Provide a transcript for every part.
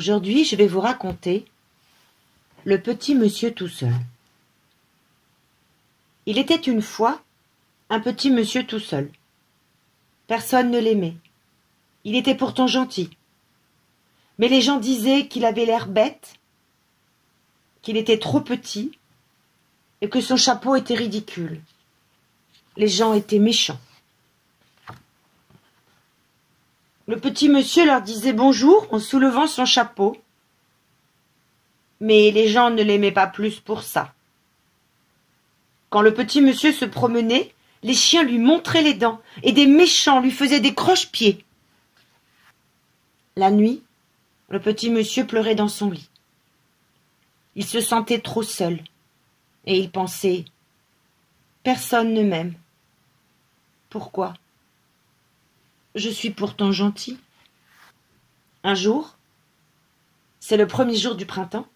Aujourd'hui, je vais vous raconter Le petit monsieur tout seul. Il était une fois un petit monsieur tout seul. Personne ne l'aimait. Il était pourtant gentil. Mais les gens disaient qu'il avait l'air bête, qu'il était trop petit et que son chapeau était ridicule. Les gens étaient méchants. Le petit monsieur leur disait bonjour en soulevant son chapeau, mais les gens ne l'aimaient pas plus pour ça. Quand le petit monsieur se promenait, les chiens lui montraient les dents et des méchants lui faisaient des croche-pieds. La nuit, le petit monsieur pleurait dans son lit. Il se sentait trop seul et il pensait « Personne ne m'aime. Pourquoi ? Je suis pourtant gentil. » Un jour, c'est le premier jour du printemps,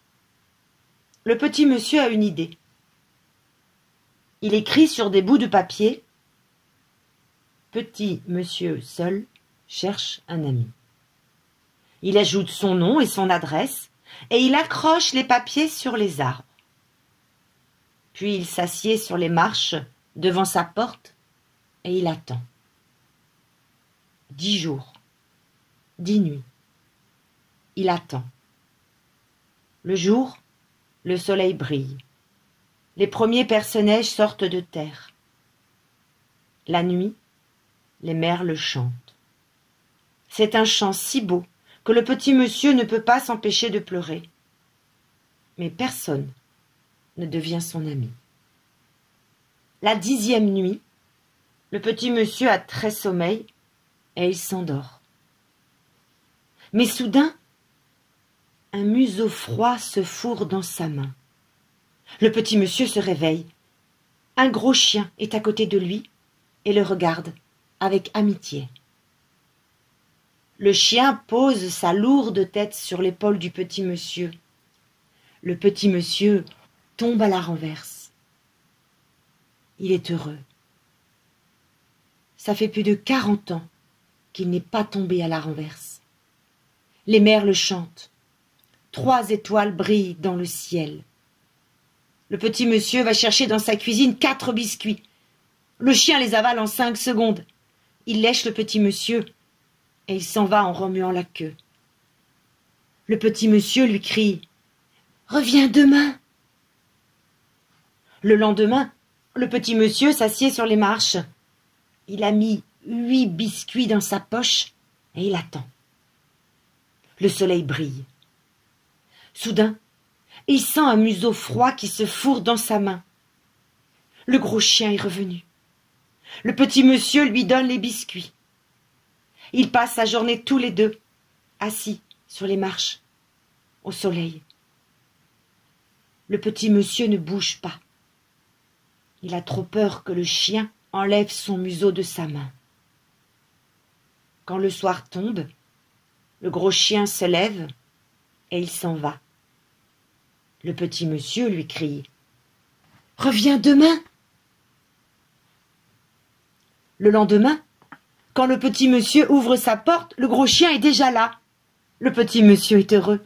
le petit monsieur a une idée. Il écrit sur des bouts de papier « Petit monsieur seul cherche un ami ». Il ajoute son nom et son adresse et il accroche les papiers sur les arbres. Puis il s'assied sur les marches devant sa porte et il attend. 10 jours, 10 nuits. Il attend. Le jour, le soleil brille. Les premiers perce-neige sortent de terre. La nuit, les merles chantent. C'est un chant si beau que le petit monsieur ne peut pas s'empêcher de pleurer. Mais personne ne devient son ami. La 10e nuit, le petit monsieur a très sommeil et il s'endort. Mais soudain, un museau froid se fourre dans sa main. Le petit monsieur se réveille. Un gros chien est à côté de lui et le regarde avec amitié. Le chien pose sa lourde tête sur l'épaule du petit monsieur. Le petit monsieur tombe à la renverse. Il est heureux. Ça fait plus de 40 ans qu'il n'est pas tombé à la renverse. Les merles chantent. 3 étoiles brillent dans le ciel. Le petit monsieur va chercher dans sa cuisine 4 biscuits. Le chien les avale en 5 secondes. Il lèche le petit monsieur et il s'en va en remuant la queue. Le petit monsieur lui crie « Reviens demain !» Le lendemain, le petit monsieur s'assied sur les marches. Il a mis 8 biscuits dans sa poche et il attend. Le soleil brille. Soudain, il sent un museau froid qui se fourre dans sa main. Le gros chien est revenu. Le petit monsieur lui donne les biscuits. Ils passent sa journée tous les deux, assis sur les marches, au soleil. Le petit monsieur ne bouge pas. Il a trop peur que le chien enlève son museau de sa main. Quand le soir tombe, le gros chien se lève et il s'en va. Le petit monsieur lui crie « Reviens demain !» Le lendemain, quand le petit monsieur ouvre sa porte, le gros chien est déjà là. Le petit monsieur est heureux.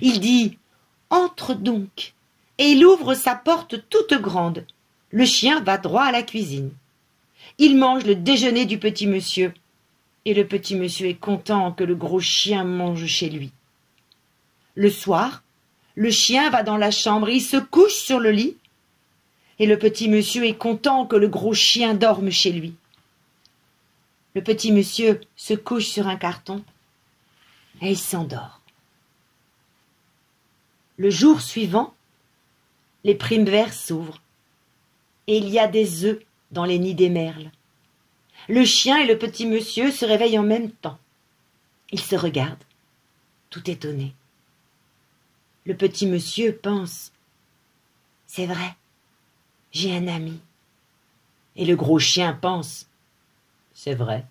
Il dit « Entre donc !» et il ouvre sa porte toute grande. Le chien va droit à la cuisine. Il mange le déjeuner du petit monsieur. Et le petit monsieur est content que le gros chien mange chez lui. Le soir, le chien va dans la chambre et il se couche sur le lit. Et le petit monsieur est content que le gros chien dorme chez lui. Le petit monsieur se couche sur un carton et il s'endort. Le jour suivant, les primevères s'ouvrent et il y a des œufs dans les nids des merles. Le chien et le petit monsieur se réveillent en même temps. Ils se regardent, tout étonnés. Le petit monsieur pense « C'est vrai, j'ai un ami. » Et le gros chien pense « C'est vrai,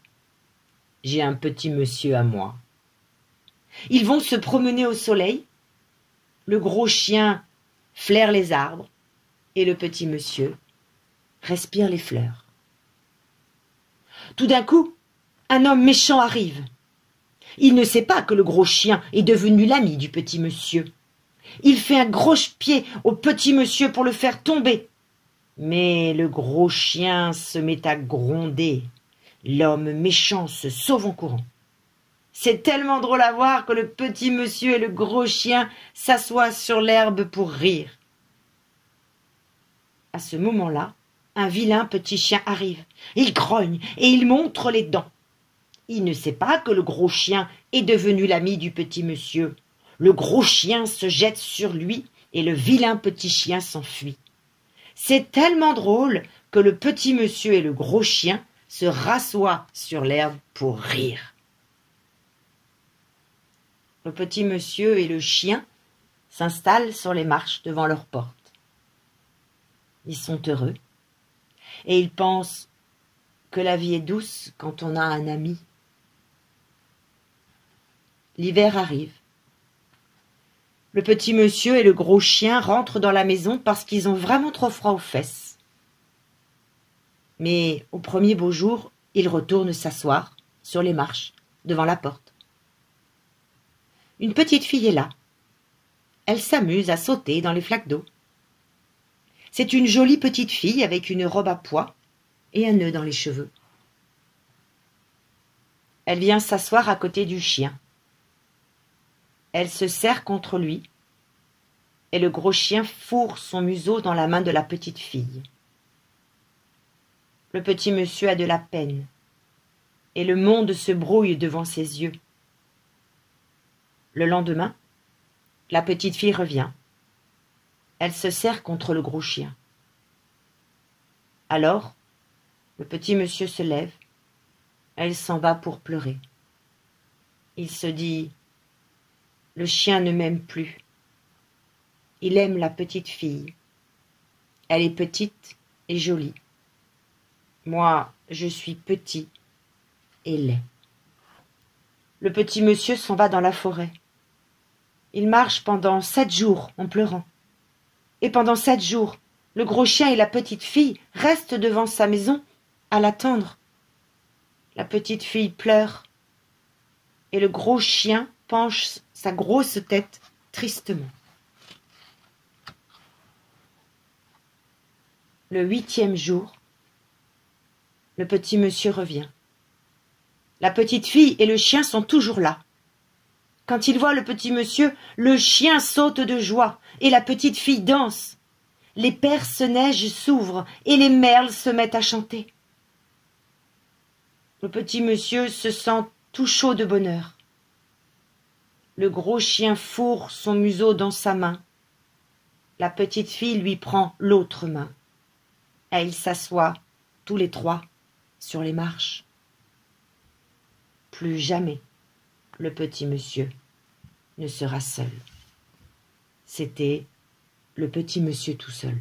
j'ai un petit monsieur à moi. » Ils vont se promener au soleil. Le gros chien flaire les arbres et le petit monsieur respire les fleurs. Tout d'un coup, un homme méchant arrive. Il ne sait pas que le gros chien est devenu l'ami du petit monsieur. Il fait un gros pied au petit monsieur pour le faire tomber. Mais le gros chien se met à gronder. L'homme méchant se sauve en courant. C'est tellement drôle à voir que le petit monsieur et le gros chien s'assoient sur l'herbe pour rire. À ce moment-là, un vilain petit chien arrive. Il grogne et il montre les dents. Il ne sait pas que le gros chien est devenu l'ami du petit monsieur. Le gros chien se jette sur lui et le vilain petit chien s'enfuit. C'est tellement drôle que le petit monsieur et le gros chien se rassoient sur l'herbe pour rire. Le petit monsieur et le chien s'installent sur les marches devant leur porte. Ils sont heureux et ils pensent que la vie est douce quand on a un ami. L'hiver arrive. Le petit monsieur et le gros chien rentrent dans la maison parce qu'ils ont vraiment trop froid aux fesses. Mais au premier beau jour, ils retournent s'asseoir sur les marches devant la porte. Une petite fille est là. Elle s'amuse à sauter dans les flaques d'eau. C'est une jolie petite fille avec une robe à pois et un nœud dans les cheveux. Elle vient s'asseoir à côté du chien. Elle se serre contre lui et le gros chien fourre son museau dans la main de la petite fille. Le petit monsieur a de la peine et le monde se brouille devant ses yeux. Le lendemain, la petite fille revient. Elle se serre contre le gros chien. Alors, le petit monsieur se lève. Elle s'en va pour pleurer. Il se dit: le chien ne m'aime plus. Il aime la petite fille. Elle est petite et jolie. Moi, je suis petit et laid. Le petit monsieur s'en va dans la forêt. Il marche pendant 7 jours en pleurant. Et pendant 7 jours, le gros chien et la petite fille restent devant sa maison à l'attendre. La petite fille pleure et le gros chien penche sa grosse tête tristement. Le 8e jour, le petit monsieur revient. La petite fille et le chien sont toujours là. Quand il voit le petit monsieur, le chien saute de joie et la petite fille danse. Les perce-neige s'ouvrent et les merles se mettent à chanter. Le petit monsieur se sent tout chaud de bonheur. Le gros chien fourre son museau dans sa main. La petite fille lui prend l'autre main. Et ils s'assoient tous les trois sur les marches. Plus jamais le petit monsieur ne sera seul. C'était le petit monsieur tout seul.